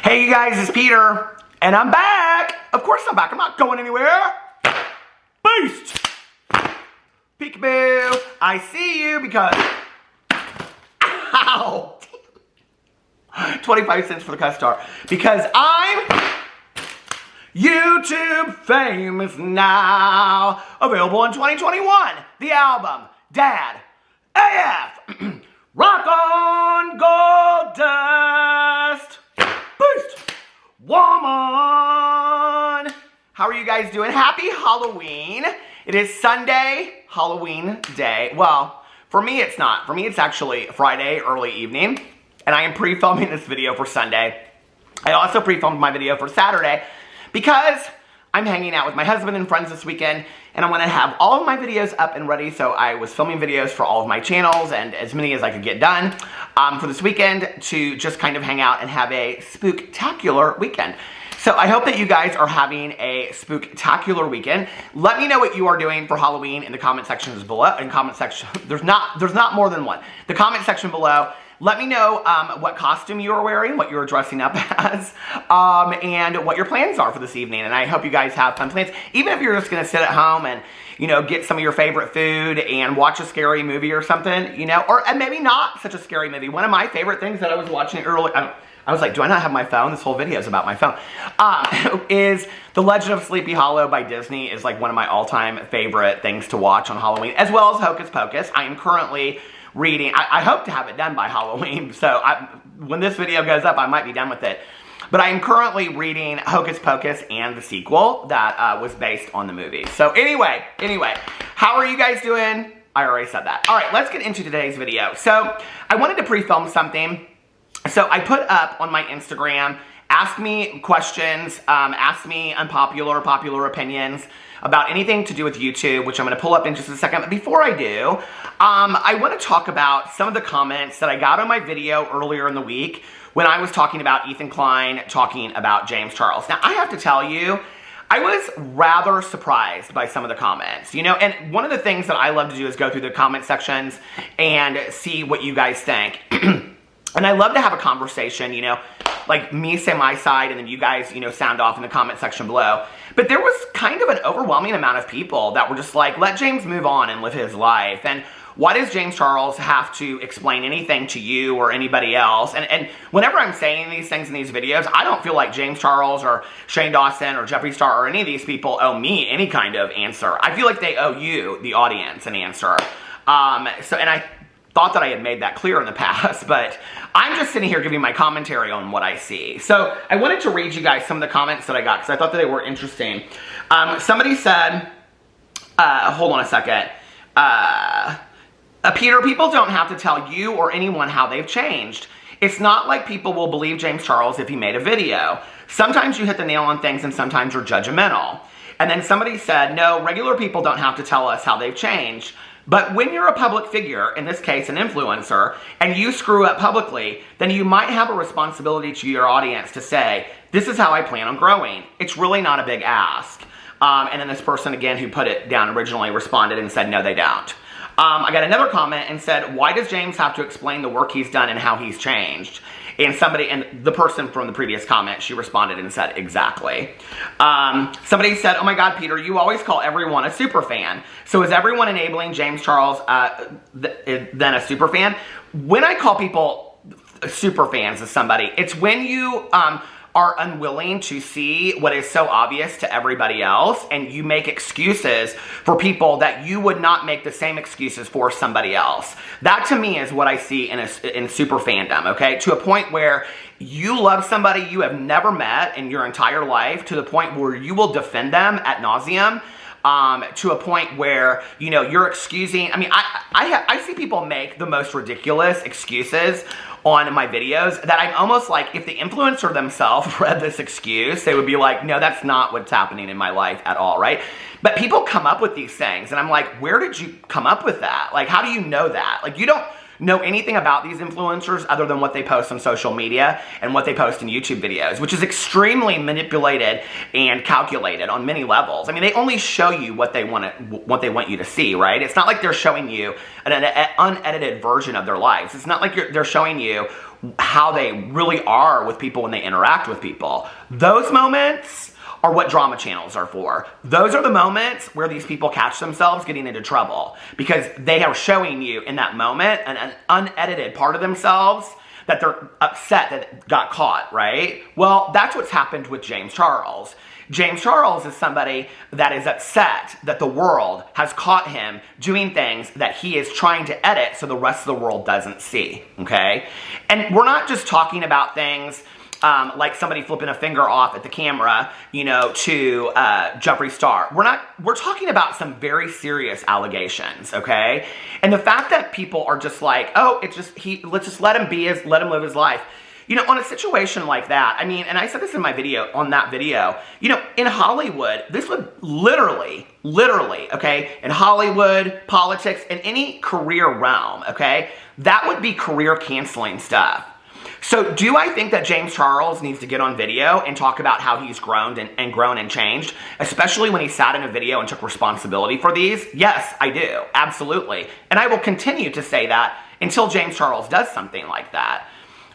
Hey you guys, it's Peter, and I'm back. Of course I'm back. I'm not going anywhere. Beast! Peekaboo! I see you because... Ow! 25 cents for the cuss star. Because I'm YouTube famous now. Available in 2021. The album, Dad AF. Rock on Gold Dust. Boost. Woman. How are you guys doing? Happy Halloween. It is Sunday, Halloween day. Well, for me it's not. For me it's actually Friday, early evening. And I am pre-filming this video for Sunday. I also pre-filmed my video for Saturday because I'm hanging out with my husband and friends this weekend, and I want to have all of my videos up and ready, so I was filming videos for all of my channels and as many as I could get done for this weekend to just kind of hang out and have a spooktacular weekend. So I hope that you guys are having a spooktacular weekend. Let me know what you are doing for Halloween in the comment sections below. There's not more than one. The comment section below. Let me know what costume you are wearing, what you're dressing up as, and what your plans are for this evening. And I hope you guys have fun plans. Even if you're just going to sit at home and, you know, get some of your favorite food and watch a scary movie or something, you know, or and maybe not such a scary movie. One of my favorite things that I was watching earlier, I was like, do I not have my phone? This whole video is about my phone. Is The Legend of Sleepy Hollow by Disney is like one of my all-time favorite things to watch on Halloween, as well as Hocus Pocus. I am currently reading, I hope to have it done by Halloween, so when this video goes up, I might be done with it. But I am currently reading Hocus Pocus and the sequel that was based on the movie. So anyway, how are you guys doing? I already said that. All right, let's get into today's video. So I wanted to pre-film something. So I put up on my Instagram, ask me questions, ask me popular opinions about anything to do with YouTube, which I'm going to pull up in just a second. But before I do, I want to talk about some of the comments that I got on my video earlier in the week when I was talking about Ethan Klein, talking about James Charles. Now, I have to tell you, I was rather surprised by some of the comments, you know, and one of the things that I love to do is go through the comment sections and see what you guys think. And I love to have a conversation, you know, like me say my side and then you guys, you know, sound off in the comment section below. But there was kind of an overwhelming amount of people that were just like, let James move on and live his life. And why does James Charles have to explain anything to you or anybody else? And whenever I'm saying these things in these videos, I don't feel like James Charles or Shane Dawson or Jeffree Star or any of these people owe me any kind of answer. I feel like they owe you, the audience, an answer. And I thought that I had made that clear in the past, but I'm just sitting here giving my commentary on what I see. So I wanted to read you guys some of the comments that I got because I thought that they were interesting. Somebody said, hold on a second, Peter, people don't have to tell you or anyone how they've changed. It's not like people will believe James Charles if he made a video. Sometimes you hit the nail on things and sometimes you're judgmental. And then somebody said, no, regular people don't have to tell us how they've changed. But when you're a public figure, in this case an influencer, and you screw up publicly, then you might have a responsibility to your audience to say, this is how I plan on growing. It's really not a big ask. And then this person, again, who put it down originally responded and said, no, they don't. I got another comment and said, why does James have to explain the work he's done and how he's changed? And the person from the previous comment, she responded and said, exactly. Somebody said, oh my God, Peter, you always call everyone a super fan. So is everyone enabling James Charles then a super fan? When I call people super fans of somebody, it's when you are unwilling to see what is so obvious to everybody else, and you make excuses for people that you would not make the same excuses for somebody else. That to me is what I see in super fandom, okay? To a point where you love somebody you have never met in your entire life, to the point where you will defend them ad nauseum, to a point where, you know, you're excusing. I mean, I see people make the most ridiculous excuses on my videos that I'm almost like, if the influencer themselves read this excuse, they would be like, no, that's not what's happening in my life at all, right? But people come up with these things, and I'm like, where did you come up with that? Like, how do you know that? Like, you don't know anything about these influencers other than what they post on social media and what they post in YouTube videos, which is extremely manipulated and calculated on many levels. I mean, they only show you what they want you to see, right? It's not like they're showing you an unedited version of their lives. It's not like they're showing you how they really are with people when they interact with people. Those moments are what drama channels are for. Those are the moments where these people catch themselves getting into trouble because they are showing you in that moment an unedited part of themselves that they're upset that it got caught, right? Well, that's what's happened with James Charles. James Charles is somebody that is upset that the world has caught him doing things that he is trying to edit so the rest of the world doesn't see, okay? And we're not just talking about things like somebody flipping a finger off at the camera, you know, to Jeffree Star. We're talking about some very serious allegations, okay? And the fact that people are just like, oh, it's just, let's just let him live his life. You know, on a situation like that, I mean, and I said this in my video, on that video, you know, in Hollywood, this would literally, okay, in Hollywood, politics, in any career realm, okay, that would be career canceling stuff. So do I think that James Charles needs to get on video and talk about how he's grown and changed, especially when he sat in a video and took responsibility for these? Yes, I do. Absolutely. And I will continue to say that until James Charles does something like that.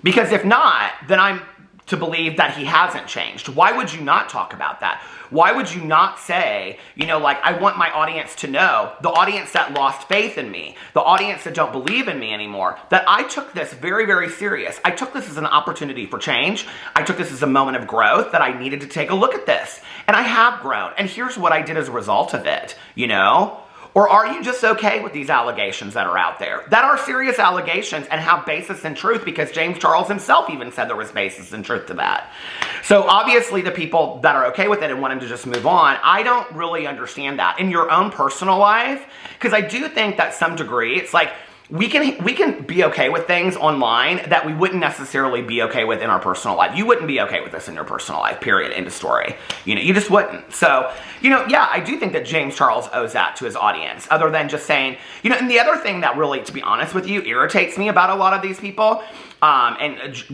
Because if not, then I'm to believe that he hasn't changed. Why would you not talk about that? Why would you not say, you know, like, I want my audience to know, the audience that lost faith in me, the audience that don't believe in me anymore, that I took this very, very serious. I took this as an opportunity for change. I took this as a moment of growth that I needed to take a look at this. And I have grown. And here's what I did as a result of it, you know? Or are you just okay with these allegations that are out there? That are serious allegations and have basis in truth, because James Charles himself even said there was basis in truth to that. So obviously the people that are okay with it and want him to just move on, I don't really understand that. In your own personal life, because I do think that some degree, it's like, we can be okay with things online that we wouldn't necessarily be okay with in our personal life. You wouldn't be okay with this in your personal life, period, end of story. You know, you just wouldn't. So, you know, yeah, I do think that James Charles owes that to his audience, other than just saying, you know, and the other thing that really, to be honest with you, irritates me about a lot of these people, and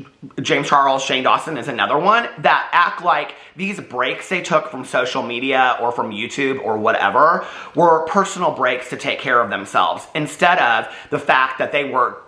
James Charles, Shane Dawson is another one, that act like these breaks they took from social media or from YouTube or whatever were personal breaks to take care of themselves, instead of the fact that they were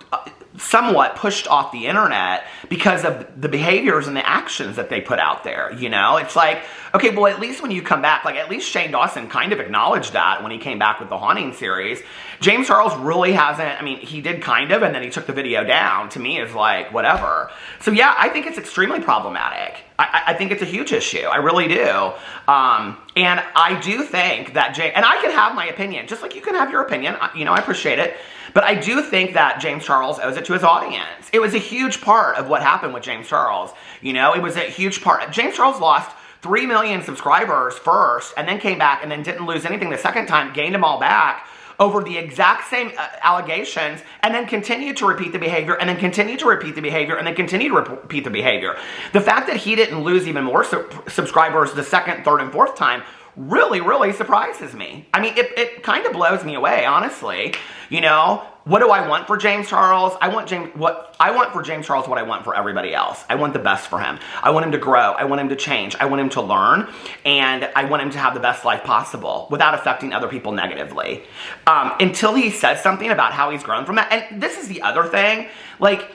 somewhat pushed off the internet because of the behaviors and the actions that they put out there, you know? It's like, okay, well, at least when you come back, like, at least Shane Dawson kind of acknowledged that when he came back with the Haunting series. James Charles really hasn't. I mean, he did kind of, and then he took the video down. To me, is like, whatever. So yeah, I think it's extremely problematic. I think it's a huge issue. I really do. And I do think that and I can have my opinion, just like you can have your opinion. You know, I appreciate it. But I do think that James Charles owes it to his audience. It was a huge part of what happened with James Charles. You know, it was a huge part. James Charles lost 3 million subscribers first, and then came back and then didn't lose anything the second time, gained them all back over the exact same allegations, and then continued to repeat the behavior, and then continued to repeat the behavior, and then continued to repeat the behavior. The fact that he didn't lose even more subscribers the second, third, and fourth time really, really surprises me. I mean, it kind of blows me away, honestly. You know, what do I want for James Charles? I want for James Charles what I want for everybody else. I want the best for him. I want him to grow. I want him to change. I want him to learn. And I want him to have the best life possible without affecting other people negatively. Until he says something about how he's grown from that. And this is the other thing. Like,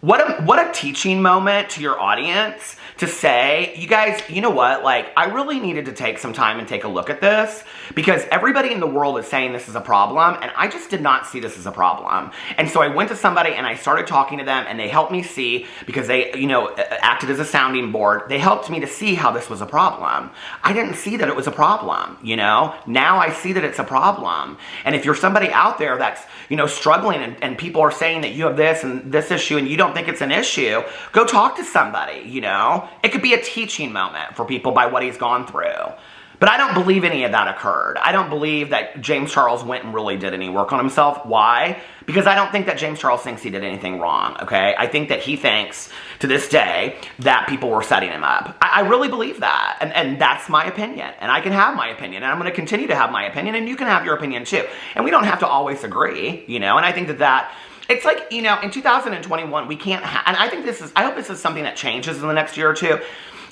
what a teaching moment to your audience to say, you guys, you know what, like, I really needed to take some time and take a look at this, because everybody in the world is saying this is a problem, and I just did not see this as a problem. And so I went to somebody and I started talking to them, and they helped me see, because they, you know, acted as a sounding board, they helped me to see how this was a problem. I didn't see that it was a problem, you know? Now I see that it's a problem. And if you're somebody out there that's, you know, struggling, and people are saying that you have this and this issue and you don't think it's an issue, go talk to somebody, you know? It could be a teaching moment for people by what he's gone through. But I don't believe any of that occurred. I don't believe that James Charles went and really did any work on himself. Why? Because I don't think that James Charles thinks he did anything wrong, okay? I think that he thinks, to this day, that people were setting him up. I really believe that, and that's my opinion. And I can have my opinion, and I'm going to continue to have my opinion, and you can have your opinion too. And we don't have to always agree, you know? And I think that it's like, you know, in 2021, we can't and I think I hope this is something that changes in the next year or two.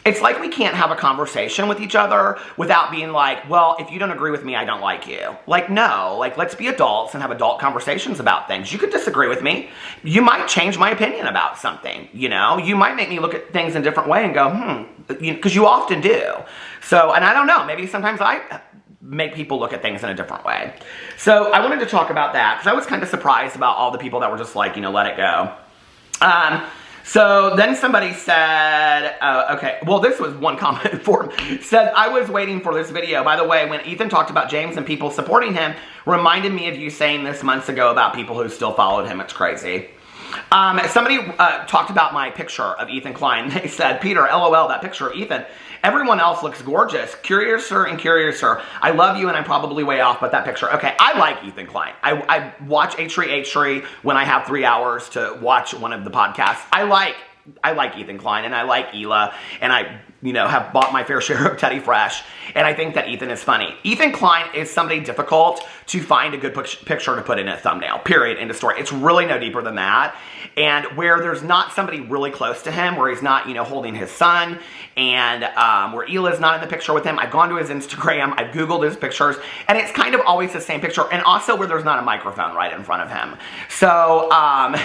it's like we can't have a conversation with each other without being like, well, if you don't agree with me, I don't like you. Like, no, like, let's be adults and have adult conversations about things. You could disagree with me. You might change my opinion about something, you know? You might make me look at things in a different way and go, because you often do. So, and I don't know, maybe sometimes I make people look at things in a different way. So I wanted to talk about that because I was kind of surprised about all the people that were just like, you know, let it go. So then somebody said, okay, well, this was one comment for him, said, I was waiting for this video. By the way, when Ethan talked about James and people supporting him, reminded me of you saying this months ago about people who still followed him. It's crazy. Somebody talked about my picture of Ethan Klein. They said, Peter, LOL, that picture of Ethan. Everyone else looks gorgeous. Curiouser and curiouser. I love you and I'm probably way off, but that picture. Okay, I like Ethan Klein. I watch H3 when I have 3 hours to watch one of the podcasts. I like Ethan Klein and I like Hila and I, you know, have bought my fair share of Teddy Fresh and I think that Ethan is funny. Ethan Klein is somebody difficult to find a good picture to put in a thumbnail, period, end of story. It's really no deeper than that. And where there's not somebody really close to him, where he's not, you know, holding his son, and where Hila's not in the picture with him, I've gone to his Instagram, I've Googled his pictures, and it's kind of always the same picture, and also where there's not a microphone right in front of him. So,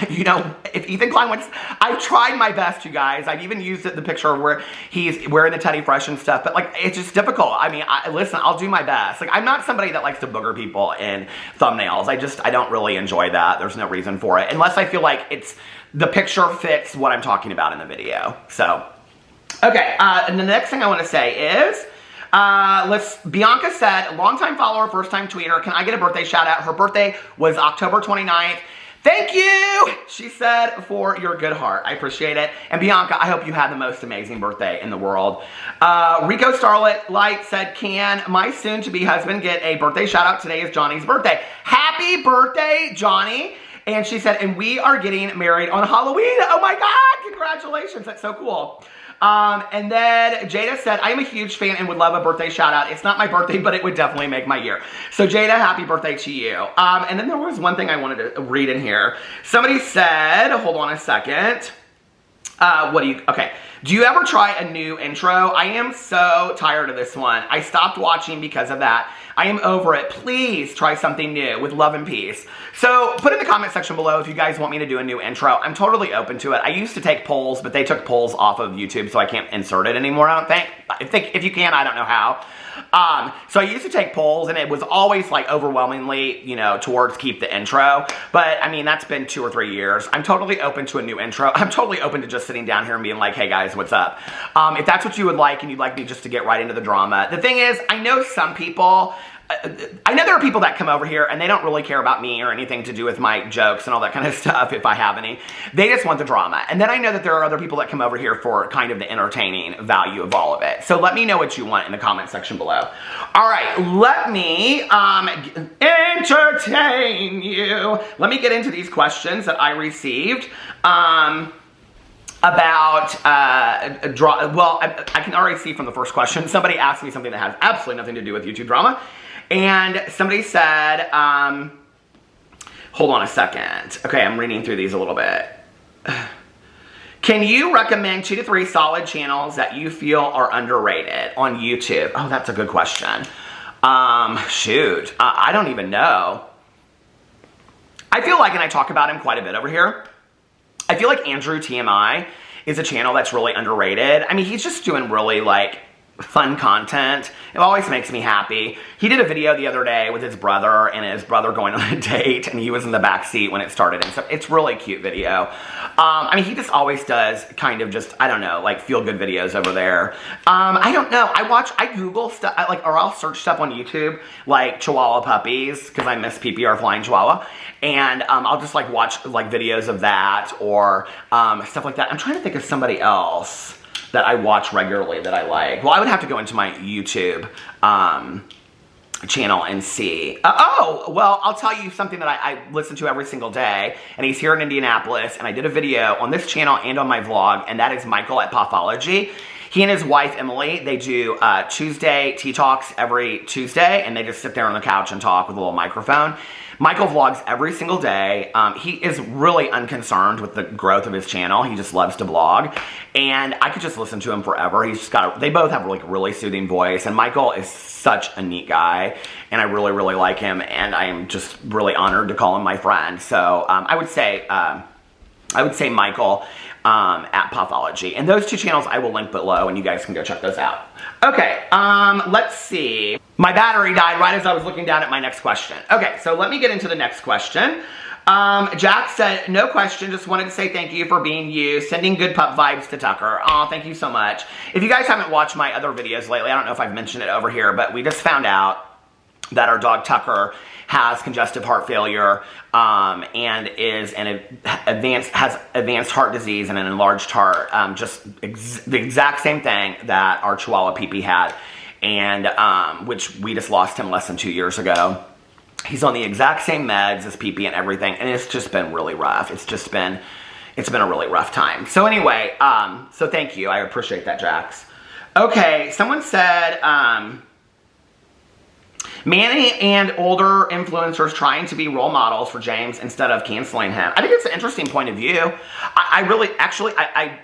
you know, if Ethan Klein wants, I've tried my best, you guys. I've even used the picture where he's wearing the Teddy Fresh and stuff, but like, it's just difficult. I mean, listen, I'll do my best. Like, I'm not somebody that likes to booger people in thumbnails. I don't really enjoy that. There's no reason for it, unless I feel like the picture fits what I'm talking about in the video. So, okay, and the next thing I want to say is, Bianca said, longtime follower, first time tweeter, can I get a birthday shout out? Her birthday was October 29th. Thank you, she said, for your good heart. I appreciate it. And Bianca, I hope you had the most amazing birthday in the world. Rico Starlet Light said, can my soon-to-be husband get a birthday shout out? Today is Johnny's birthday. Happy birthday, Johnny. And she said, and we are getting married on Halloween. Oh my God, congratulations. That's so cool. And then Jada said, I am a huge fan and would love a birthday shout out. It's not my birthday, but it would definitely make my year. So Jada, happy birthday to you. And then there was one thing I wanted to read in here. Somebody said, hold on a second. Okay. Do you ever try a new intro? I am so tired of this one. I stopped watching because of that. I am over it. Please try something new with love and peace. So put in the comment section below if you guys want me to do a new intro. I'm totally open to it. I used to take polls, but they took polls off of YouTube, so I can't insert it anymore, I don't think. If you can, I don't know how. So I used to take polls, and it was always like overwhelmingly, you know, towards keep the intro. But I mean, that's been 2 or 3 years. I'm totally open to a new intro. I'm totally open to just sitting down here and being like, hey guys, what's up? If that's what you would like and you'd like me just to get right into the drama. The thing is, I know some people, I know there are people that come over here and they don't really care about me or anything to do with my jokes and all that kind of stuff, if I have any. They just want the drama. And then I know that there are other people that come over here for kind of the entertaining value of all of it. So let me know what you want in the comment section below. All right, let me entertain you. Let me get into these questions that I received. About, well, I can already see from the first question, somebody asked me something that has absolutely nothing to do with YouTube drama. And somebody said, hold on a second. Okay, I'm reading through these a little bit. Can you recommend 2 to 3 solid channels that you feel are underrated on YouTube? Oh, that's a good question. Shoot, I don't even know. I feel like, and I talk about him quite a bit over here, I feel like Andrew TMI is a channel that's really underrated. I mean, he's just doing really, like, fun content. It always makes me happy. He did a video the other day with his brother and his brother going on a date, and he was in the back seat when it started. And so it's really cute video. I mean, he just always does kind of just, I don't know, like feel-good videos over there. I don't know. I Google stuff, or I'll search stuff on YouTube, like Chihuahua puppies, because I miss PPR flying Chihuahua. And I'll just like watch like videos of that or stuff like that. I'm trying to think of somebody else that I watch regularly that I like. Well, I would have to go into my YouTube channel and see. Well, I'll tell you something that I listen to every single day, and he's here in Indianapolis, and I did a video on this channel and on my vlog, and that is Michael at Pathology. He and his wife, Emily, they do Tuesday tea talks every Tuesday, and they just sit there on the couch and talk with a little microphone. Michael vlogs every single day. He is really unconcerned with the growth of his channel. He just loves to vlog, and I could just listen to him forever. He's just got they both have like a really soothing voice, and Michael is such a neat guy, and I really, really like him, and I am just really honored to call him my friend. So I would say Michael at Pathology. And those two channels I will link below, and you guys can go check those out. Okay, let's see. My battery died right as I was looking down at my next question. Okay, so let me get into the next question. Jack said, no question, just wanted to say thank you for being you, sending good pup vibes to Tucker. Aw, thank you so much. If you guys haven't watched my other videos lately, I don't know if I've mentioned it over here, but we just found out that our dog Tucker has congestive heart failure, and is has advanced heart disease and an enlarged heart, just the exact same thing that our Chihuahua Pee-Pee had, and which we just lost him less than 2 years ago. He's on the exact same meds as Pee-Pee and everything, and it's just been really rough. It's been a really rough time. So anyway, so thank you. I appreciate that, Jax. Okay, someone said, Manny and older influencers trying to be role models for James instead of canceling him. I think it's an interesting point of view. I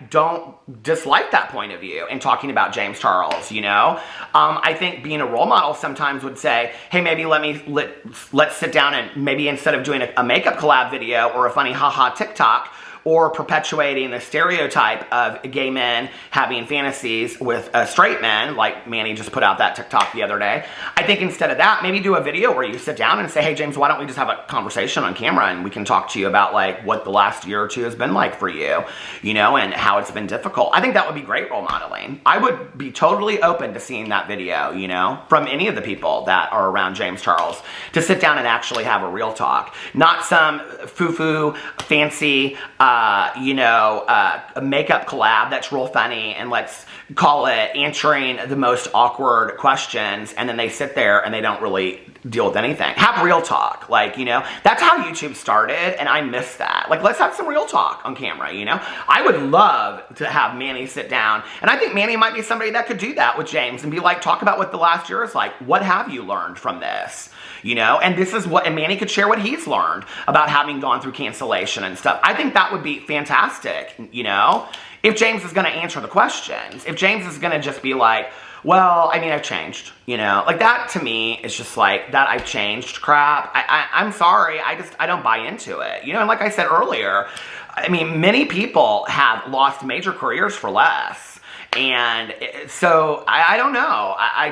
don't dislike that point of view in talking about James Charles, you know? I think being a role model sometimes would say, hey, maybe let's sit down and maybe instead of doing a makeup collab video or a funny haha TikTok, or perpetuating the stereotype of gay men having fantasies with straight men, like Manny just put out that TikTok the other day. I think instead of that, maybe do a video where you sit down and say, hey, James, why don't we just have a conversation on camera, and we can talk to you about like what the last year or two has been like for you, you know, and how it's been difficult. I think that would be great role modeling. I would be totally open to seeing that video, you know, from any of the people that are around James Charles, to sit down and actually have a real talk, not some foo-foo, fancy, a makeup collab that's real funny, and let's call it answering the most awkward questions, and then they sit there and they don't really deal with anything. Have real talk. Like, you know, that's how YouTube started, and I miss that. Like, let's have some real talk on camera, you know? I would love to have Manny sit down, and I think Manny might be somebody that could do that with James and be like, talk about what the last year is like. What have you learned from this? You know, and this is what, and Manny could share what he's learned about having gone through cancellation and stuff. I think that would be fantastic, you know, if James is going to answer the questions. If James is going to just be like, well, I mean, I've changed, you know, like that to me is just like that I've changed crap. I'm sorry. I don't buy into it, you know, and like I said earlier, I mean, many people have lost major careers for less. And so I don't know. I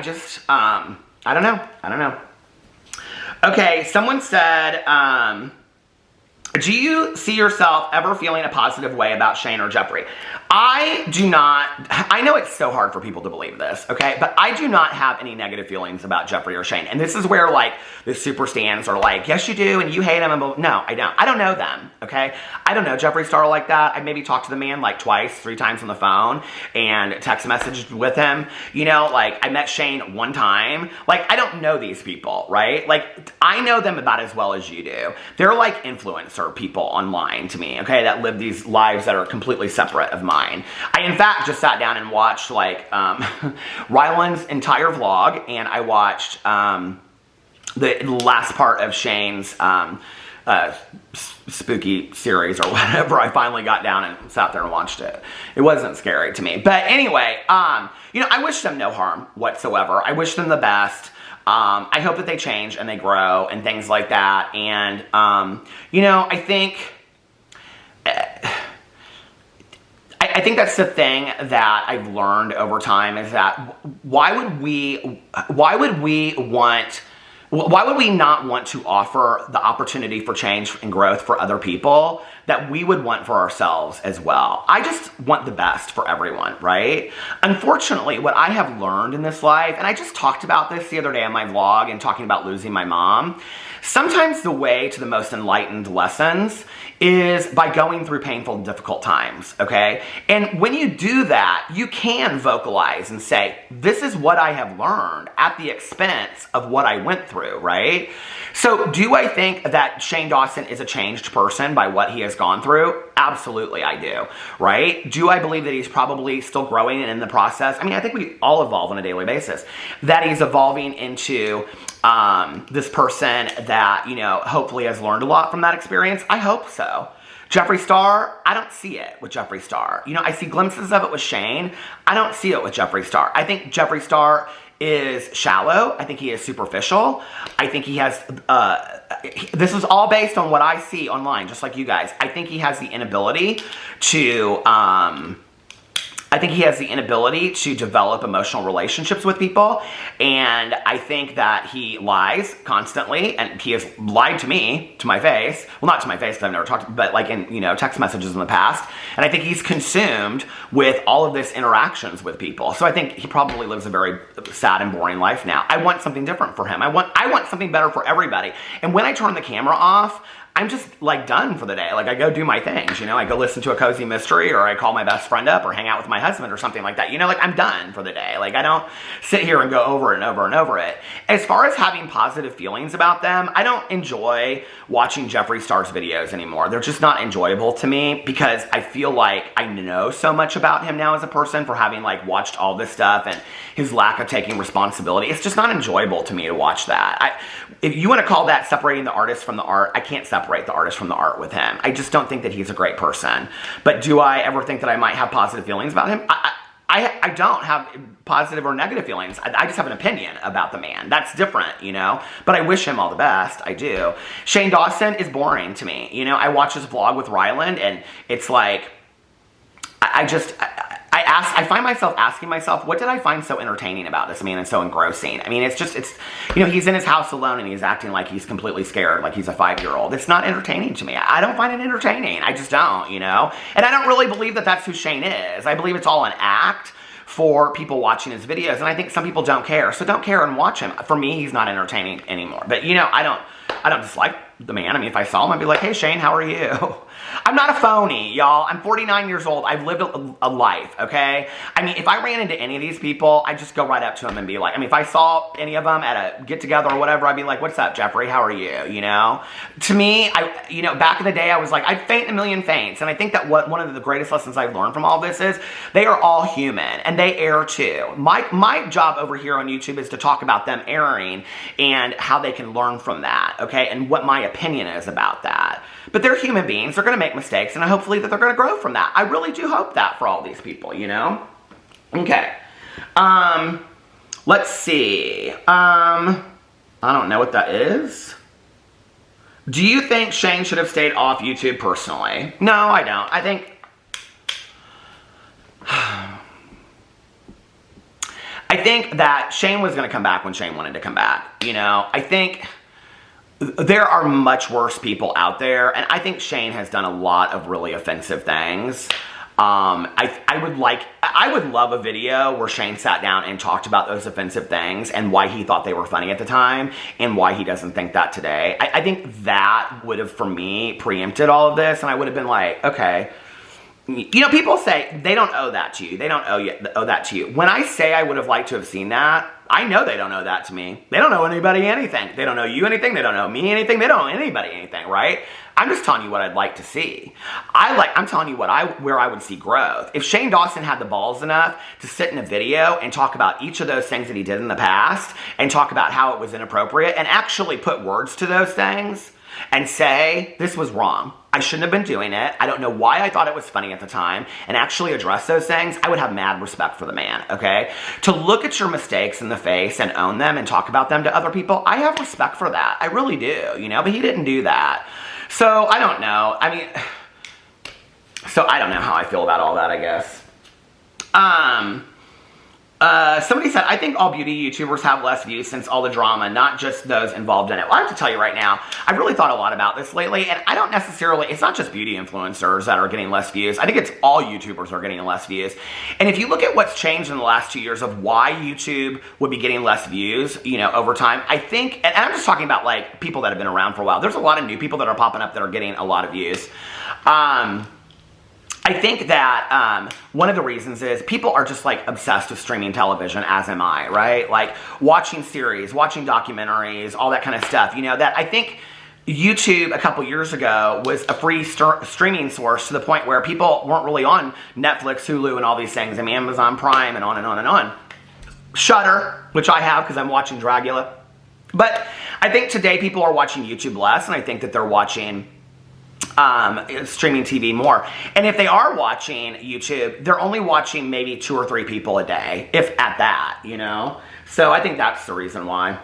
don't know. Okay, someone said, do you see yourself ever feeling a positive way about Shane or Jeffree? I do not. I know it's so hard for people to believe this, okay? But I do not have any negative feelings about Jeffree or Shane. And this is where, like, the super stans are like, yes, you do, and you hate him. And no, I don't. I don't know them, okay? I don't know Jeffree Star like that. I maybe talked to the man, like, twice, 3 times on the phone and text messaged with him. You know, like, I met Shane one time. Like, I don't know these people, right? Like, I know them about as well as you do. They're, like, influencer people online to me, okay, that live these lives that are completely separate of mine. I, in fact, just sat down and watched, like, Ryland's entire vlog, and I watched the last part of Shane's spooky series or whatever. I finally got down and sat there and watched it. It wasn't scary to me. But anyway, you know, I wish them no harm whatsoever. I wish them the best. I hope that they change and they grow and things like that. And, you know, I think that's the thing that I've learned over time is that why would we not want to offer the opportunity for change and growth for other people that we would want for ourselves as well? I just want the best for everyone, right? Unfortunately, what I have learned in this life, and I just talked about this the other day on my vlog and talking about losing my mom, sometimes the way to the most enlightened lessons is by going through painful and difficult times, okay? And when you do that, you can vocalize and say, this is what I have learned at the expense of what I went through, right? So do I think that Shane Dawson is a changed person by what he has gone through? Absolutely, I do, right? Do I believe that he's probably still growing in the process? I mean, I think we all evolve on a daily basis. That he's evolving into this person that, you know, hopefully has learned a lot from that experience. I hope so. Jeffree Star, I don't see it with Jeffree Star. You know, I see glimpses of it with Shane. I don't see it with Jeffree Star. I think Jeffree Star is shallow. I think he is superficial. I think he has, this is all based on what I see online, just like you guys. I think he has the inability to, develop emotional relationships with people, and I think that he lies constantly, and he has lied to me, to my face. Well, not to my face, because I've never talked, but like in, you know, text messages in the past, and I think he's consumed with all of this interactions with people. So I think he probably lives a very sad and boring life now. I want something different for him. I want something better for everybody. And when I turn the camera off, I'm just like done for the day. Like I go do my things, you know, I go listen to a cozy mystery, or I call my best friend up, or hang out with my husband or something like that. You know, like I'm done for the day. Like I don't sit here and go over and over and over it. As far as having positive feelings about them, I don't enjoy watching Jeffree Star's videos anymore. They're just not enjoyable to me, because I feel like I know so much about him now as a person for having like watched all this stuff, and his lack of taking responsibility. It's just not enjoyable to me to watch that. If you want to call that separating the artist from the art, I can't separate the artist from the art with him. I just don't think that he's a great person. But do I ever think that I might have positive feelings about him? I don't have positive or negative feelings. I just have an opinion about the man. That's different, you know? But I wish him all the best. I do. Shane Dawson is boring to me. You know, I watch his vlog with Ryland, and it's like, I find myself asking myself, what did I find so entertaining about this man and so engrossing? I mean, it's, you know, he's in his house alone and he's acting like he's completely scared, like he's a 5-year-old. It's not entertaining to me. I don't find it entertaining. I just don't, you know? And I don't really believe that that's who Shane is. I believe it's all an act for people watching his videos, and I think some people don't care. So don't care and watch him. For me, he's not entertaining anymore. But, you know, I don't dislike the man. I mean, if I saw him, I'd be like, hey, Shane, how are you? I'm not a phony, y'all. I'm 49 years old. I've lived a life, okay? I mean, if I ran into any of these people, I'd just go right up to them and be like, I mean, if I saw any of them at a get-together or whatever, I'd be like, what's up, Jeffree? How are you? You know? To me, you know, back in the day, I was like, I'd faint a million faints. And I think that one of the greatest lessons I've learned from all this is they are all human, and they err too. My job over here on YouTube is to talk about them erring and how they can learn from that, okay? And what my opinion is about that. But they're human beings. They're going to make mistakes, and hopefully that they're going to grow from that. I really do hope that for all these people, you know? Okay. Let's see. I don't know what that is. Do you think Shane should have stayed off YouTube personally? No, I don't. I think that Shane was going to come back when Shane wanted to come back. You know, I think there are much worse people out there, and I think Shane has done a lot of really offensive things. I would love a video where Shane sat down and talked about those offensive things and why he thought they were funny at the time and why he doesn't think that today. I think that would have, for me, preempted all of this, and I would have been like, okay. You know, people say they don't owe that to you. They don't owe that to you. When I say I would have liked to have seen that, I know they don't owe that to me. They don't owe anybody anything. They don't owe you anything. They don't owe me anything. They don't owe anybody anything, right? I'm just telling you what I'd like to see. I'm telling you where I would see growth. If Shane Dawson had the balls enough to sit in a video and talk about each of those things that he did in the past and talk about how it was inappropriate and actually put words to those things and say, this was wrong. I shouldn't have been doing it. I don't know why I thought it was funny at the time, and actually address those things, I would have mad respect for the man, okay? To look at your mistakes in the face and own them and talk about them to other people, I have respect for that. I really do, you know, but he didn't do that. So, I don't know. I mean, so I don't know how I feel about all that, I guess. Somebody said, I think all beauty YouTubers have less views since all the drama, not just those involved in it. Well, I have to tell you right now, I've really thought a lot about this lately, and I don't necessarily, it's not just beauty influencers that are getting less views. I think it's all YouTubers are getting less views. And if you look at what's changed in the last 2 years of why YouTube would be getting less views, you know, over time, I think, and I'm just talking about like people that have been around for a while. There's a lot of new people that are popping up that are getting a lot of views. I think that one of the reasons is people are just like obsessed with streaming television, as am I, right? Like watching series, watching documentaries, all that kind of stuff. You know, that I think YouTube a couple years ago was a free streaming source to the point where people weren't really on Netflix, Hulu, and all these things. I mean, Amazon Prime and on and on and on. Shudder, which I have because I'm watching Dragula. But I think today people are watching YouTube less, and I think that they're watching streaming TV more. And if they are watching YouTube, they're only watching maybe 2 or 3 people a day, if at that, you know? So I think that's the reason why.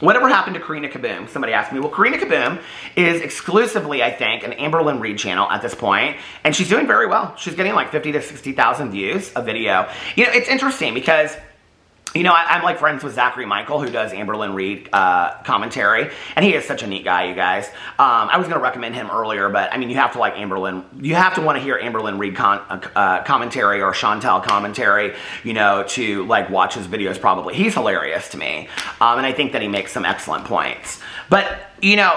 Whatever happened to Karina Kaboom? Somebody asked me. Well, Karina Kaboom is exclusively, I think, an Amberlynn Reid channel at this point, and she's doing very well. She's getting like 50 to 60,000 views a video. You know, it's interesting because, you know, I'm like friends with Zachary Michael, who does Amberlynn Reid commentary, and he is such a neat guy, you guys. I was going to recommend him earlier, but I mean, you have to like Amberlynn. You have to want to hear Amberlynn Reid commentary or Chantel commentary, you know, to like watch his videos probably. He's hilarious to me, and I think that he makes some excellent points. But, you know,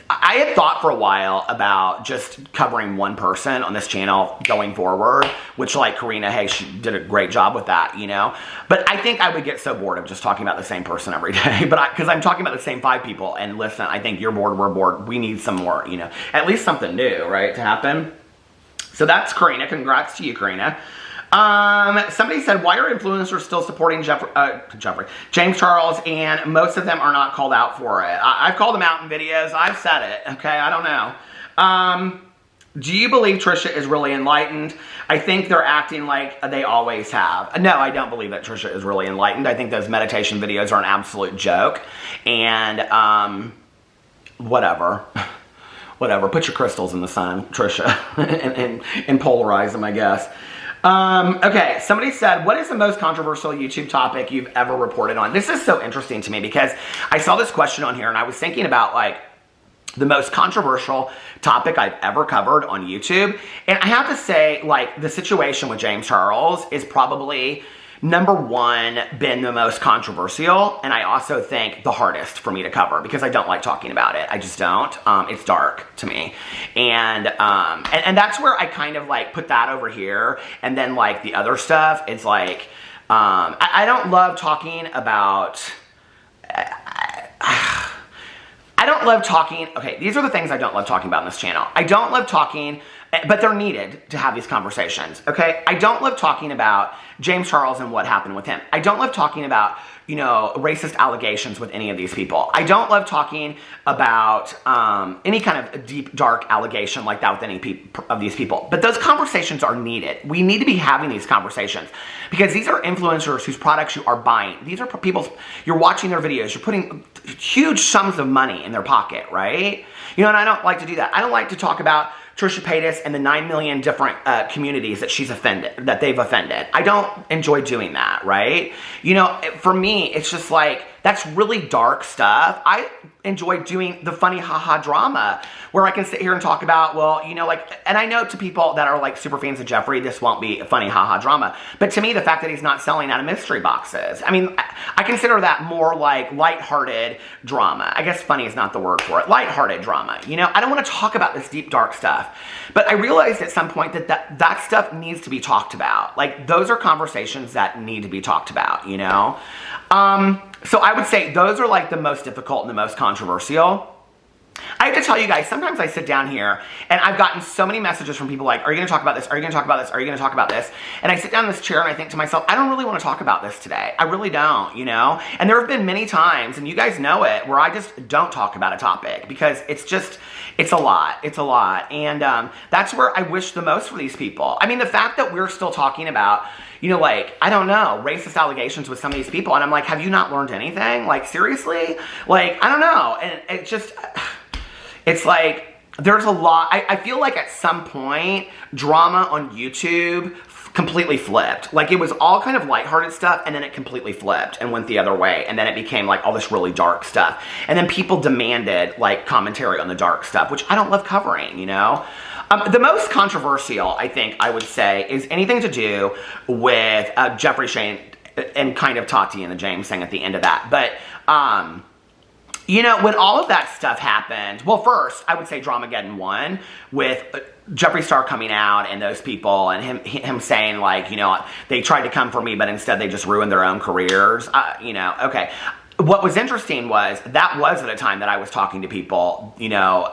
I had thought for a while about just covering one person on this channel going forward, which like Karina, hey, she did a great job with that, you know? But I think I would get so bored of just talking about the same person every day, but because I'm talking about the same 5 people, and listen, I think you're bored, we're bored, we need some more, you know, at least something new, right, to happen. So that's Karina. Congrats to you, Karina. Somebody said, why are influencers still supporting James Charles, and most of them are not called out for it? I've called them out in videos. I've said it, okay? I don't know. Do you believe Trisha is really enlightened? I think they're acting like they always have. No, I don't believe that Trisha is really enlightened. I think those meditation videos are an absolute joke. And, whatever. Whatever. Put your crystals in the sun, Trisha, and polarize them, I guess. Okay, somebody said, what is the most controversial YouTube topic you've ever reported on? This is so interesting to me because I saw this question on here and I was thinking about like the most controversial topic I've ever covered on YouTube. And I have to say, like, the situation with James Charles is probably number 1 been the most controversial, and I also think the hardest for me to cover because I don't like talking about it. I just don't. It's dark to me, and that's where I kind of like put that over here, and then like the other stuff, it's like I don't love talking about. I don't love talking. Okay, these are the things I don't love talking about in this channel. I don't love talking, but they're needed to have these conversations, okay? I don't love talking about James Charles and what happened with him. I don't love talking about, you know, racist allegations with any of these people. I don't love talking about any kind of deep, dark allegation like that with any of these people. But those conversations are needed. We need to be having these conversations because these are influencers whose products you are buying. These are people, you're watching their videos, you're putting huge sums of money in their pocket, right? You know, and I don't like to do that. I don't like to talk about Trisha Paytas and the 9 million different communities that she's offended, that they've offended. I don't enjoy doing that, right? You know, for me, it's just like, that's really dark stuff. I enjoy doing the funny haha drama where I can sit here and talk about, well, you know, like, and I know to people that are like super fans of Jeffree, this won't be a funny haha drama. But to me, the fact that he's not selling out of mystery boxes, I mean, I consider that more like lighthearted drama. I guess funny is not the word for it. Lighthearted drama. You know, I don't want to talk about this deep, dark stuff. But I realized at some point that that stuff needs to be talked about. Like, those are conversations that need to be talked about, you know? So I would say those are like the most difficult and the most controversial. I have to tell you guys, sometimes I sit down here and I've gotten so many messages from people like, are you going to talk about this? Are you going to talk about this? Are you going to talk about this? And I sit down in this chair and I think to myself, I don't really want to talk about this today. I really don't, you know? And there have been many times, and you guys know it, where I just don't talk about a topic because it's just, it's a lot. It's a lot. And that's where I wish the most for these people. I mean, the fact that we're still talking about, you know, like, I don't know, racist allegations with some of these people. And I'm like, have you not learned anything? Like, seriously? Like, I don't know. And it just, it's like, there's a lot. I feel like at some point, drama on YouTube completely flipped. Like, it was all kind of lighthearted stuff, and then it completely flipped and went the other way, and then it became like all this really dark stuff. And then people demanded like commentary on the dark stuff, which I don't love covering, you know? The most controversial, I think I would say, is anything to do with Jeffree, Shane, and kind of Tati and the James thing at the end of that. But, you know, when all of that stuff happened, well, first, I would say Dramageddon 1 with Jeffree Star coming out and those people and him saying, like, you know, they tried to come for me, but instead they just ruined their own careers. You know, okay. What was interesting was that was at a time that I was talking to people, you know,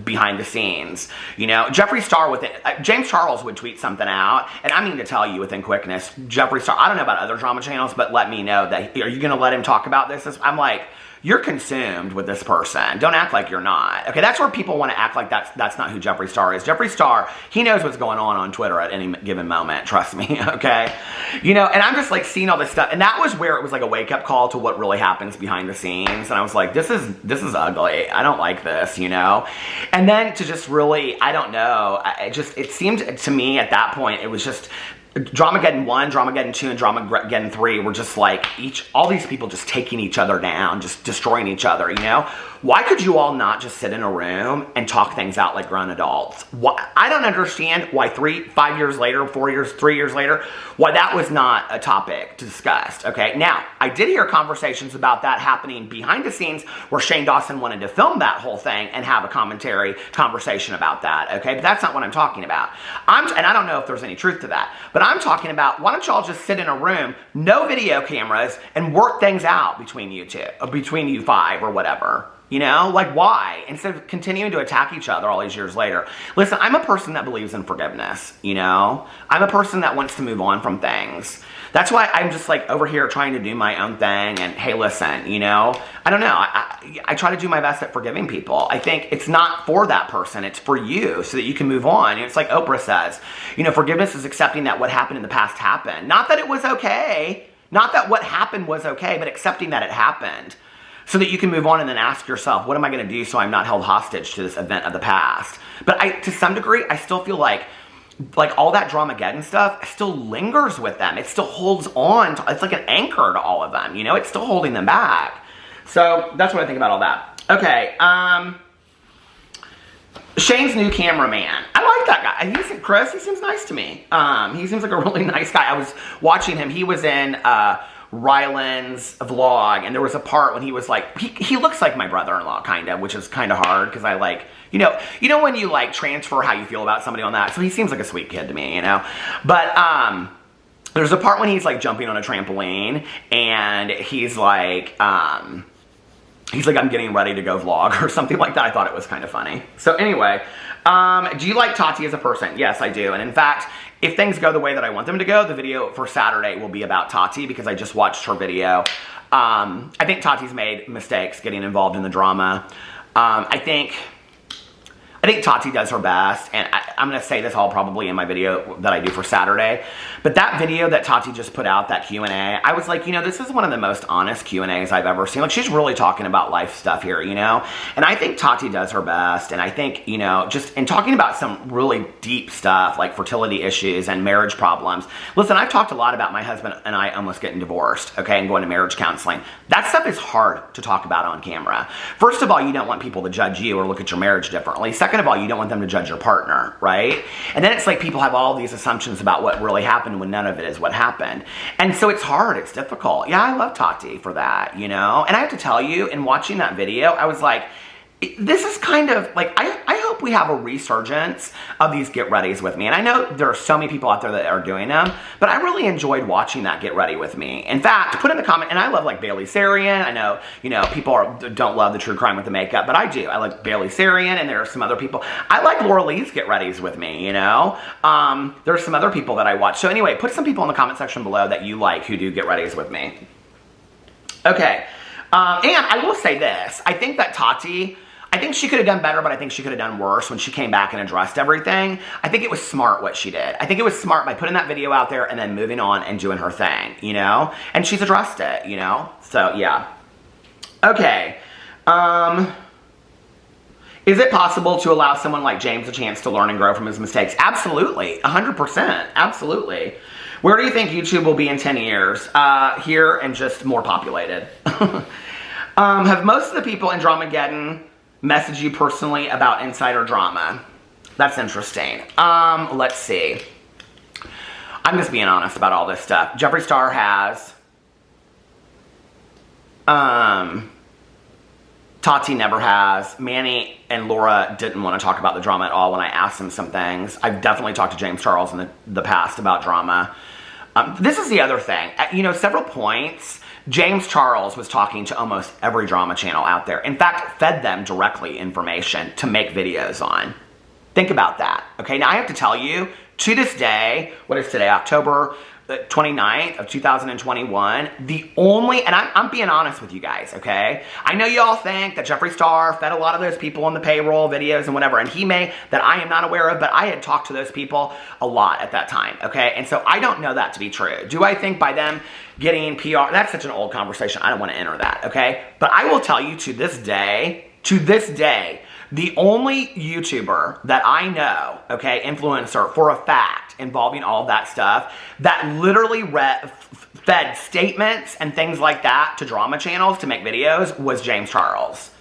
behind the scenes. You know, Jeffree Star with it, James Charles would tweet something out, and I mean to tell you within quickness, Jeffree Star, I don't know about other drama channels, but let me know that, are you going to let him talk about this? I'm like, you're consumed with this person. Don't act like you're not. Okay, that's where people want to act like that's not who Jeffree Star is. Jeffree Star, he knows what's going on Twitter at any given moment, trust me, okay? You know, and I'm just like seeing all this stuff, and that was where it was like a wake-up call to what really happens behind the scenes, and I was like, this is ugly. I don't like this, you know? And then to just really, I don't know, it seemed to me at that point, it was just Dramageddon 1, Dramageddon 2, and Dramageddon 3 were just like all these people just taking each other down, just destroying each other, you know? Why could you all not just sit in a room and talk things out like grown adults? I don't understand why 5 years later, 4 years, 3 years later, why that was not a topic discussed, okay? Now, I did hear conversations about that happening behind the scenes where Shane Dawson wanted to film that whole thing and have a conversation about that, okay? But that's not what I'm talking about. And I don't know if there's any truth to that, but I'm talking about, why don't y'all just sit in a room, no video cameras, and work things out between you two, or between you five or whatever. You know, like, why? Instead of continuing to attack each other all these years later. Listen, I'm a person that believes in forgiveness, you know? I'm a person that wants to move on from things. That's why I'm just, like, over here trying to do my own thing, and, hey, listen, you know? I don't know. I try to do my best at forgiving people. I think it's not for that person. It's for you, so that you can move on. It's like Oprah says, you know, forgiveness is accepting that what happened in the past happened. Not that it was okay. Not that what happened was okay, but accepting that it happened. So that you can move on and then ask yourself, what am I going to do so I'm not held hostage to this event of the past? But to some degree, I still feel like all that Dramageddon stuff still lingers with them. It still holds on. It's like an anchor to all of them, you know? It's still holding them back. So that's what I think about all that. Okay, Shane's new cameraman. I like that guy. Chris, he seems nice to me. He seems like a really nice guy. I was watching him. He was in Ryland's vlog, and there was a part when he was like, he looks like my brother-in-law, kind of, which is kind of hard, because I like, you know when you like transfer how you feel about somebody on that, so he seems like a sweet kid to me, you know, but, there's a part when he's like jumping on a trampoline, and he's like, I'm getting ready to go vlog, or something like that. I thought it was kind of funny. So anyway, do you like Tati as a person? Yes, I do, and in fact, if things go the way that I want them to go, the video for Saturday will be about Tati, because I just watched her video. I think Tati's made mistakes getting involved in the drama. I think Tati does her best, and I'm going to say this all probably in my video that I do for Saturday, but that video that Tati just put out, that Q&A, I was like, you know, this is one of the most honest Q&As I've ever seen. Like, she's really talking about life stuff here, you know, and I think Tati does her best, and I think, you know, just in talking about some really deep stuff, like fertility issues and marriage problems. Listen, I've talked a lot about my husband and I almost getting divorced, okay, and going to marriage counseling. That stuff is hard to talk about on camera. First of all, you don't want people to judge you or look at your marriage differently. Second of all, you don't want them to judge your partner, right? And then it's like people have all these assumptions about what really happened when none of it is what happened. And so it's hard, it's difficult. Yeah, I love Tati for that, you know? And I have to tell you, in watching that video, I was like, this is kind of like, I hope we have a resurgence of these get readies with me. And I know there are so many people out there that are doing them, but I really enjoyed watching that get ready with me. In fact, put in the comment, and I love like Bailey Sarian. I know, you know, people don't love the true crime with the makeup, but I do. I like Bailey Sarian, and there are some other people. I like Laura Lee's get readies with me, you know? There are some other people that I watch. So anyway, put some people in the comment section below that you like who do get readies with me. Okay. And I will say this. I think that Tati, I think she could have done better, but I think she could have done worse when she came back and addressed everything. I think it was smart what she did. I think it was smart by putting that video out there and then moving on and doing her thing, you know? And she's addressed it, you know? So, yeah. Okay. Is it possible to allow someone like James a chance to learn and grow from his mistakes? Absolutely. 100%. Absolutely. Where do you think YouTube will be in 10 years? Here and just more populated. Have most of the people in Dramageddon messaged you personally about insider drama? That's interesting. Let's see. I'm just being honest about all this stuff. Jeffree Star has. Tati never has. Manny and Laura didn't want to talk about the drama at all when I asked them some things. I've definitely talked to James Charles in the past about drama. This is the other thing. At, several points, James Charles was talking to almost every drama channel out there. In fact, fed them directly information to make videos on. Think about that. Okay, now I have to tell you, to this day, what is today, October 29th of 2021, the only, and I'm being honest with you guys, okay? I know y'all think that Jeffree Star fed a lot of those people on the payroll videos and whatever, and he may, that I am not aware of, but I had talked to those people a lot at that time, okay? And so I don't know that to be true. Do I think by them getting PR, that's such an old conversation, I don't want to enter that, okay? But I will tell you to this day, the only YouTuber that I know, okay, influencer, for a fact, involving all that stuff, that literally fed statements and things like that to drama channels to make videos was James Charles.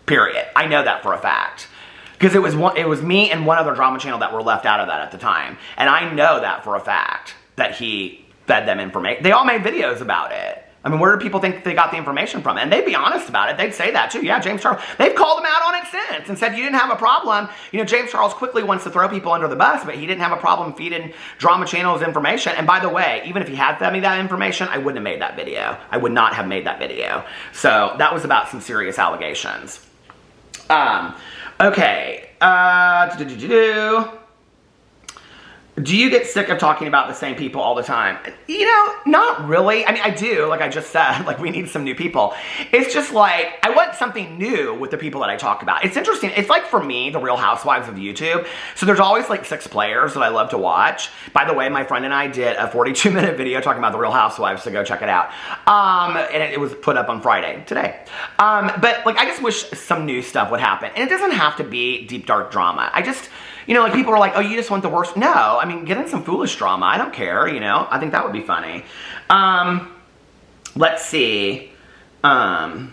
Period. I know that for a fact. Because it was me and one other drama channel that were left out of that at the time. And I know that for a fact, that he fed them information. They all made videos about it. I mean, where do people think they got the information from? And they'd be honest about it. They'd say that too. Yeah, James Charles. They've called him out on it since and said you didn't have a problem. James Charles quickly wants to throw people under the bus, but he didn't have a problem feeding drama channels information. And by the way, even if he had fed me that information, I wouldn't have made that video. I would not have made that video. So that was about some serious allegations. Okay. Do you get sick of talking about the same people all the time? Not really. I mean, I do, like I just said, like we need some new people. It's just like, I want something new with the people that I talk about. It's interesting. It's like for me, the Real Housewives of YouTube. So there's always like 6 players that I love to watch. By the way, my friend and I did a 42-minute video talking about the Real Housewives, so go check it out. And it was put up on Friday, today. But like, I just wish some new stuff would happen. And it doesn't have to be deep, dark drama. I just, like people are like, oh, you just want the worst. No, I mean, get in some foolish drama. I don't care, I think that would be funny. Let's see. I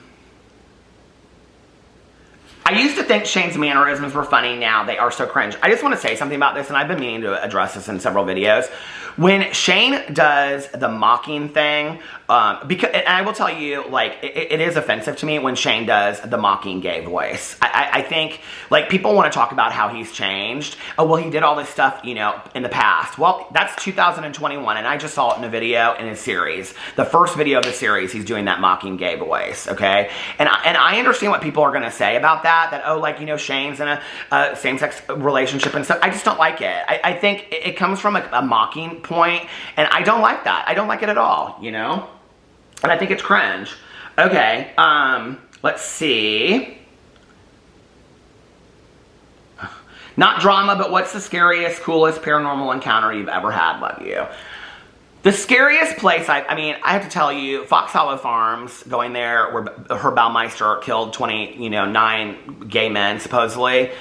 used to think Shane's mannerisms were funny. Now they are so cringe. I just want to say something about this, and I've been meaning to address this in several videos. When Shane does the mocking thing, and I will tell you, like, it is offensive to me when Shane does the mocking gay voice. I think, like, people want to talk about how he's changed. Oh, well, he did all this stuff, in the past. Well, that's 2021, and I just saw it in a video in his series. The first video of the series, he's doing that mocking gay voice, okay? And I understand what people are going to say about that, oh, like, Shane's in a same-sex relationship and stuff. I just don't like it. I think it comes from a mocking point, and I don't like that. I don't like it at all, And I think it's cringe. Okay, let's see. Not drama, but what's the scariest, coolest paranormal encounter you've ever had? Love you. The scariest place, I have to tell you, Fox Hollow Farms, going there where Herb Baumeister killed 9 gay men, supposedly.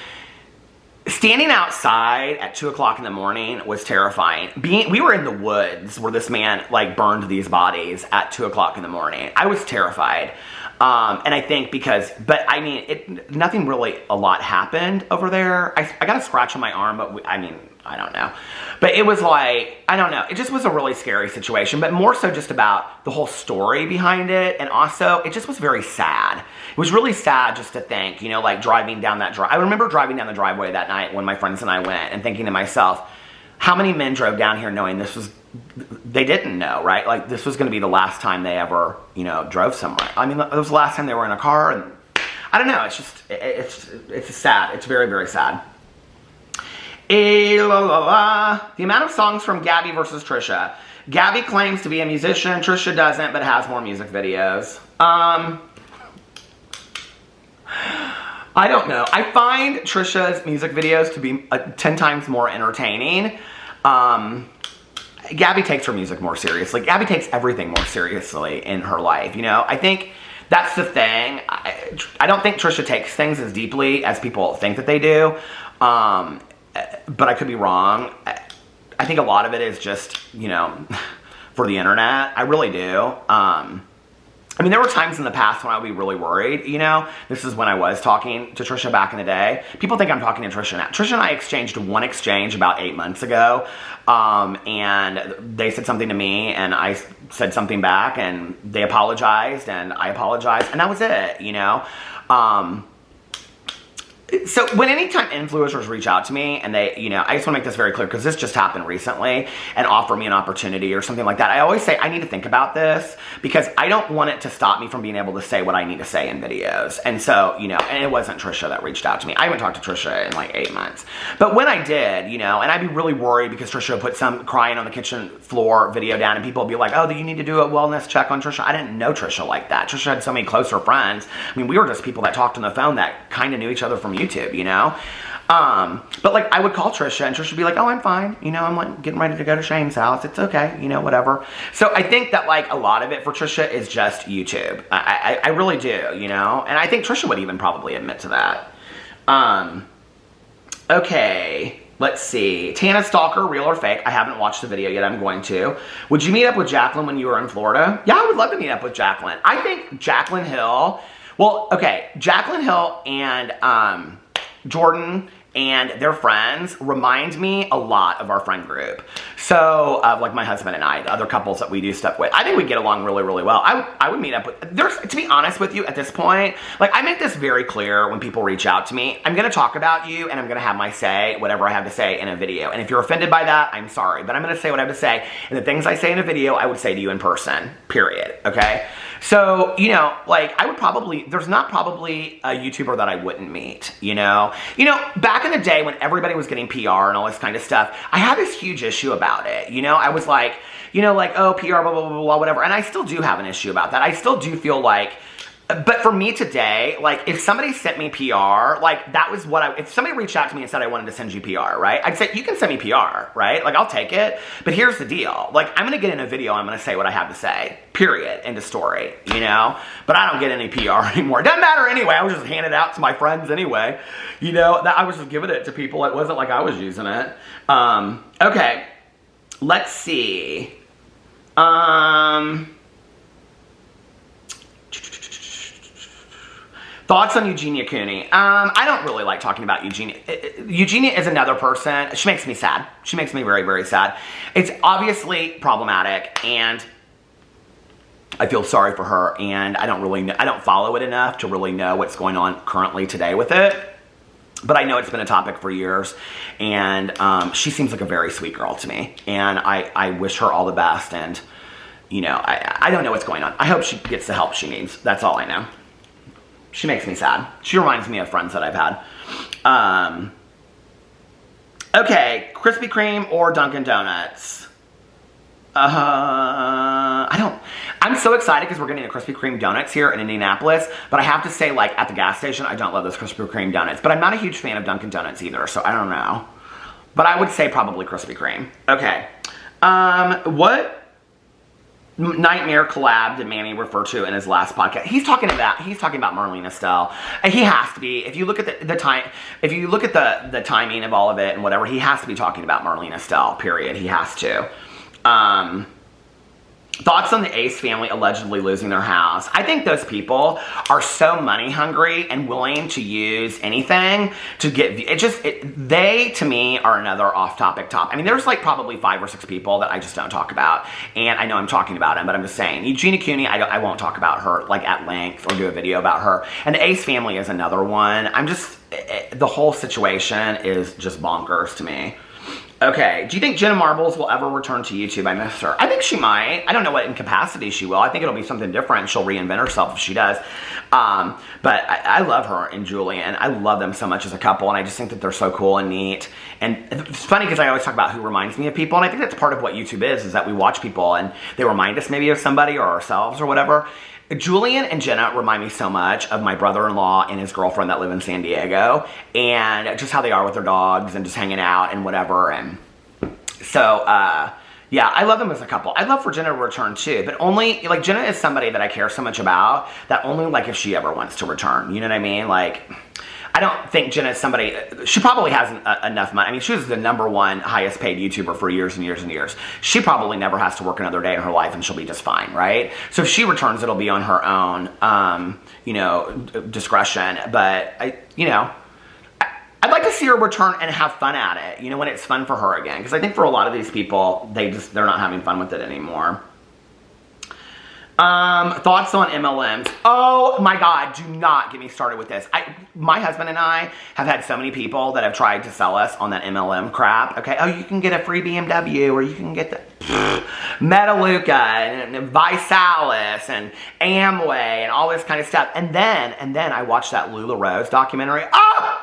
Standing outside at 2 o'clock in the morning was terrifying. We were in the woods where this man, like, burned these bodies at 2 o'clock in the morning. I was terrified. And I think nothing really a lot happened over there. I got a scratch on my arm, but I don't know. But it was like, I don't know. It just was a really scary situation, but more so just about the whole story behind it. And also, it just was very sad. It was really sad just to think, like driving down that drive. I remember driving down the driveway that night when my friends and I went and thinking to myself, how many men drove down here knowing this was, they didn't know, right? Like this was going to be the last time they ever, drove somewhere. I mean, it was the last time they were in a car. And I don't know. It's just, it's sad. It's very, very sad. The amount of songs from Gabby versus Trisha. Gabby claims to be a musician. Trisha doesn't, but has more music videos. I don't know. I find Trisha's music videos to be 10 times more entertaining. Gabby takes her music more seriously. Gabby takes everything more seriously in her life, I think that's the thing. I don't think Trisha takes things as deeply as people think that they do. But I could be wrong. I think a lot of it is just, you know, for the internet. I really do. I mean, there were times in the past when I would be really worried, you know. This is when I was talking to Trisha back in the day. People think I'm talking to Trisha now. Trisha and I exchanged one exchange about 8 months ago. And they said something to me, and I said something back, and they apologized, and I apologized, and that was it, you know. So when anytime influencers reach out to me and they, you know, I just want to make this very clear because this just happened recently, and offer me an opportunity or something like that, I always say I need to think about this because I don't want it to stop me from being able to say what I need to say in videos. And so, you know, and it wasn't Trisha that reached out to me. I haven't talked to Trisha in like 8 months. But when I did, you know, and I'd be really worried because Trisha would put some crying on the kitchen floor video down and people would be like, oh, do you need to do a wellness check on Trisha? I didn't know Trisha like that. Trisha had so many closer friends. I mean, we were just people that talked on the phone that kind of knew each other from YouTube, you know? But like I would call Trisha and Trisha would be like, oh, I'm fine. You know, I'm like getting ready to go to Shane's house. It's okay. You know, whatever. So I think that like a lot of it for Trisha is just YouTube. I really do, you know? And I think Trisha would even probably admit to that. Okay. Let's see. Tana Stalker, real or fake? I haven't watched the video yet. I'm going to. Would you meet up with Jacqueline when you were in Florida? Yeah, I would love to meet up with Jacqueline. I think Jacqueline Hill, well, okay. Jacqueline Hill and, Jordan and their friends remind me a lot of our friend group. So, like my husband and I, the other couples that we do stuff with. I think we get along really, really well. I would meet up with, to be honest with you, at this point, like I make this very clear when people reach out to me. I'm going to talk about you and I'm going to have my say, whatever I have to say in a video. And if you're offended by that, I'm sorry. But I'm going to say what I have to say. And the things I say in a video, I would say to you in person, period. Okay? So, you know, like I would probably, there's not probably a YouTuber that I wouldn't meet, you know? You know, back in the day when everybody was getting PR and all this kind of stuff, I had this huge issue about it, you know? I was like, you know, like, oh, PR, blah, blah, blah, blah, whatever. And I still do have an issue about that. I still do feel like, but for me today, like if somebody sent me PR, like that was what if somebody reached out to me and said I wanted to send you PR, right? I'd say, you can send me PR, right? Like I'll take it, but here's the deal. Like I'm going to get in a video, I'm going to say what I have to say, period, end of story, you know? But I don't get any PR anymore. It doesn't matter anyway. I was just handing it out to my friends anyway, you know? That I was just giving it to people. It wasn't like I was using it. Okay, let's see. Thoughts on Eugenia Cooney? I don't really like talking about Eugenia. Eugenia is another person. She makes me sad. She makes me very, very sad. It's obviously problematic, and I feel sorry for her, and I don't really know, I don't follow it enough to really know what's going on currently today with it. But I know it's been a topic for years, and she seems like a very sweet girl to me, and I wish her all the best, and, you know, I don't know what's going on. I hope she gets the help she needs. That's all I know. She makes me sad. She reminds me of friends that I've had. Okay, Krispy Kreme or Dunkin' Donuts? I'm so excited because we're getting a Krispy Kreme donuts here in Indianapolis, but I have to say, like, at the gas station, I don't love those Krispy Kreme donuts, but I'm not a huge fan of Dunkin' Donuts either, so I don't know. But I would say probably Krispy Kreme. Okay. What nightmare collab did Manny refer to in his last podcast? He's talking about Marlene Estelle. And he has to be. If you look at the time, if you look at the timing of all of it and whatever, he has to be talking about Marlene Estelle, period. He has to. Thoughts on the Ace family allegedly losing their house? I think those people are so money hungry and willing to use anything to get, they to me are another off-topic topic. I mean, there's like probably 5 or 6 people that I just don't talk about, and I know I'm talking about them, but I'm just saying, Eugenia Cooney, I won't talk about her like at length or do a video about her, and the Ace family is another one. The whole situation is just bonkers to me. Okay, do you think Jenna Marbles will ever return to YouTube? I miss her. I think she might. I don't know what incapacity she will. I think it'll be something different. She'll reinvent herself if she does. But I love her and Julian. I love them so much as a couple, and I just think that they're so cool and neat. And it's funny because I always talk about who reminds me of people, and I think that's part of what YouTube is that we watch people and they remind us maybe of somebody or ourselves or whatever. Julian and Jenna remind me so much of my brother-in-law and his girlfriend that live in San Diego, and just how they are with their dogs and just hanging out and whatever. And so, Yeah, I love them as a couple. I'd love for Jenna to return too, but only, like, Jenna is somebody that I care so much about that only, like, if she ever wants to return. You know what I mean? Like, I don't think Jenna is somebody, she probably has enough money. I mean, she was the #1 highest paid YouTuber for years and years and years. She probably never has to work another day in her life and she'll be just fine, right? So if she returns, it'll be on her own, you know, discretion. But, I'd like to see her return and have fun at it, you know, when it's fun for her again. Because I think for a lot of these people, they're not having fun with it anymore. Thoughts on MLMs? Oh my God, do not get me started with this. My husband and I have had so many people that have tried to sell us on that MLM crap. Okay, oh, you can get a free BMW, or you can get the Metaluca and Visalis and Amway and all this kind of stuff. And then I watched that Lula Rose documentary. Oh!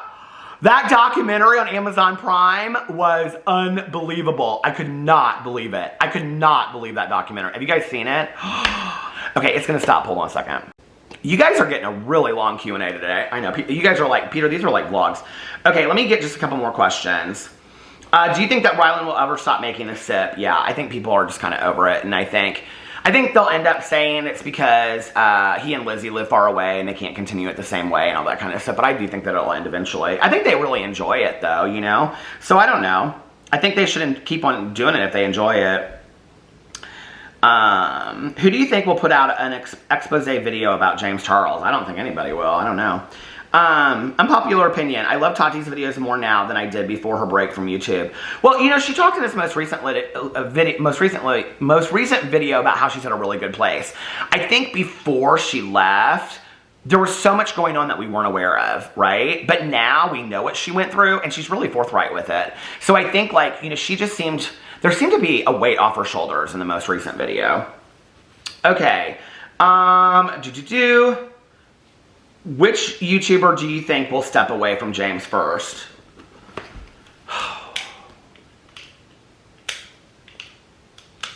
That documentary on Amazon Prime was unbelievable. I could not believe it. I could not believe that documentary. Have you guys seen it? Okay, it's gonna stop. Hold on a second. You guys are getting a really long Q&A today. I know. You guys are like, Peter, these are like vlogs. Okay, let me get just a couple more questions. Do you think that Rylan will ever stop making a sip? Yeah, I think people are just kind of over it, and I think they'll end up saying it's because he and Lizzie live far away and they can't continue it the same way and all that kind of stuff. But I do think that it'll end eventually. I think they really enjoy it though, you know? So I don't know. I think they should keep on doing it if they enjoy it. Who do you think will put out an expose video about James Charles? I don't think anybody will. I don't know. Unpopular opinion. I love Tati's videos more now than I did before her break from YouTube. Well, you know, she talked in this most recent video about how she's in a really good place. I think before she left, there was so much going on that we weren't aware of, right? But now we know what she went through, and she's really forthright with it. So I think, like, you know, there seemed to be a weight off her shoulders in the most recent video. Okay. Which YouTuber do you think will step away from James first?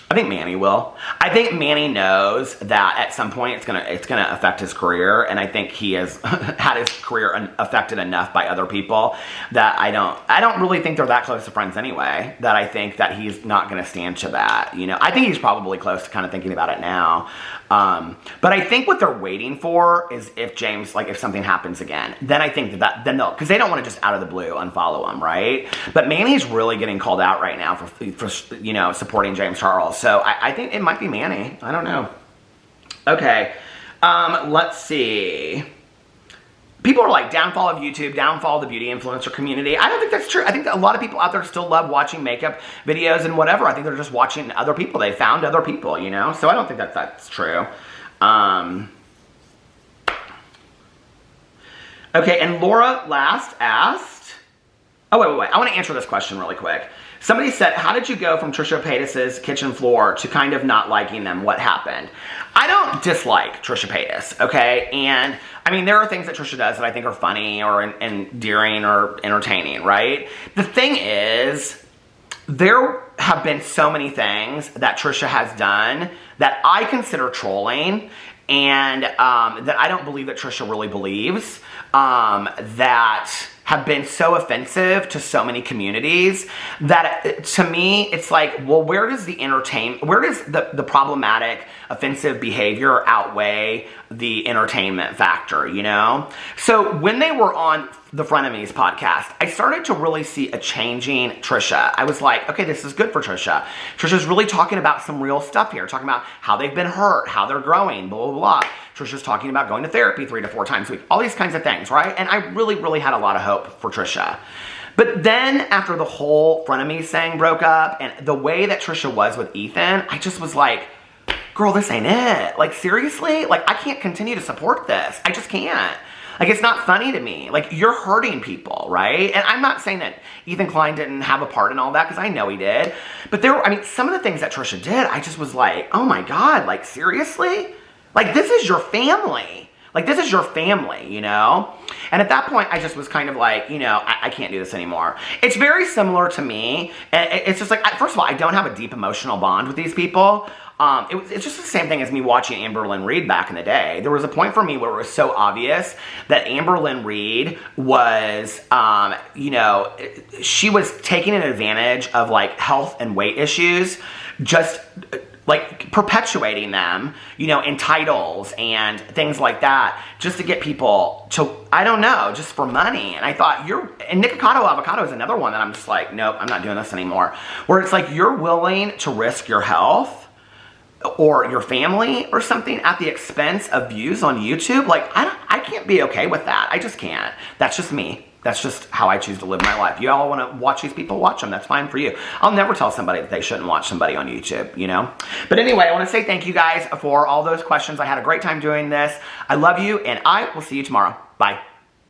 I think Manny will. I think Manny knows that at some point it's gonna affect his career, and I think he has had his career affected enough by other people that I don't really think they're that close to friends anyway, that I think that he's not gonna stand to that. You know, I think he's probably close to kind of thinking about it now. But I think what they're waiting for is if James, like, if something happens again, then I think then they'll, because they don't want to just out of the blue unfollow him, right? But Manny's really getting called out right now for you know, supporting James Charles. So I think it might be Manny. I don't know. Okay. Let's see. People are like, downfall of YouTube, downfall of the beauty influencer community. I don't think that's true. I think that a lot of people out there still love watching makeup videos and whatever. I think they're just watching other people. They found other people, you know? So I don't think that's true. Okay, and Laura last asked... Oh, wait. I want to answer this question really quick. Somebody said, how did you go from Trisha Paytas's kitchen floor to kind of not liking them? What happened? I don't dislike Trisha Paytas, okay? And, I mean, there are things that Trisha does that I think are funny or endearing or entertaining, right? The thing is, there have been so many things that Trisha has done that I consider trolling, and that I don't believe that Trisha really believes, that have been so offensive to so many communities that, to me, it's like, well, where does the problematic, offensive behavior outweigh the entertainment factor, you know? So when they were on the Frenemies podcast, I started to really see a changing Trisha. I was like, okay, this is good for Trisha. Trisha's really talking about some real stuff here, talking about how they've been hurt, how they're growing, blah, blah, blah. Trisha's talking about going to therapy 3 to 4 times a week, all these kinds of things, right? And I really, really had a lot of hope for Trisha. But then after the whole Frenemies thing broke up and the way that Trisha was with Ethan, I just was like, girl, this ain't it. Like, seriously? Like, I can't continue to support this. I just can't. Like, it's not funny to me. Like, you're hurting people, right? And I'm not saying that Ethan Klein didn't have a part in all that, because I know he did. But there were, I mean, some of the things that Trisha did, I just was like, oh my God, like, seriously? Like, this is your family. Like, this is your family, you know? And at that point, I just was kind of like, you know, I can't do this anymore. It's very similar to me. And it's just like, first of all, I don't have a deep emotional bond with these people. It's just the same thing as me watching Amber Lynn Reid back in the day. There was a point for me where it was so obvious that Amber Lynn Reid was, you know, she was taking an advantage of, like, health and weight issues just like perpetuating them, you know, in titles and things like that, just to get people to, I don't know, just for money. And I thought, and Nikocado Avocado is another one that I'm just like, nope, I'm not doing this anymore. Where it's like, you're willing to risk your health or your family or something at the expense of views on YouTube. Like, I can't be okay with that. I just can't. That's just me. That's just how I choose to live my life. You all want to watch these people, watch them. That's fine for you. I'll never tell somebody that they shouldn't watch somebody on YouTube, you know? But anyway, I want to say thank you guys for all those questions. I had a great time doing this. I love you, and I will see you tomorrow. Bye.